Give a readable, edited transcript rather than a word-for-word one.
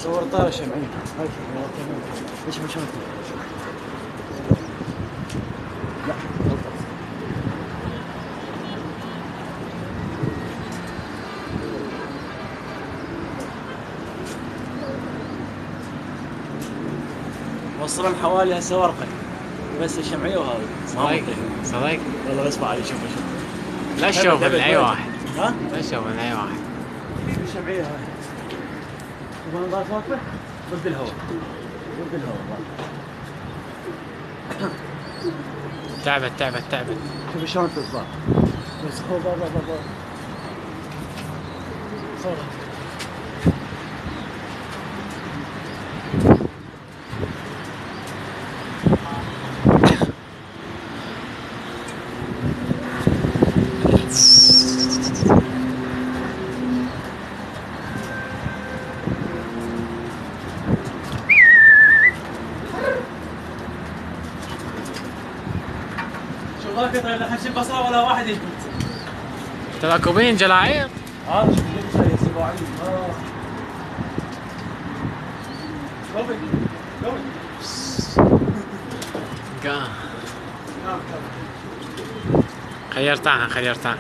صور طارة شمعية. هاي ليش ما شمعت؟ لا غلطت. وصلنا حوالي هسه ورقة بس الشمعية وهذا. صدق صدق. والله اسمع علي شوف شوف. لا تشوف من اي واحد. ها؟ لا تشوف من اي واحد. الشمعية هاي. تبغى نضاف واقفة؟ ضد الهواء. ضد الهواء. تعبت تعبت تعبت. شوف شلون تصبح. بس هو بابا. صور. شوف ذاك طيب لا حشي بصره ولا واحد يجي. تراكبين جلاعير. هذا شوف ليش سباعين. قوي قوي. خيرتها.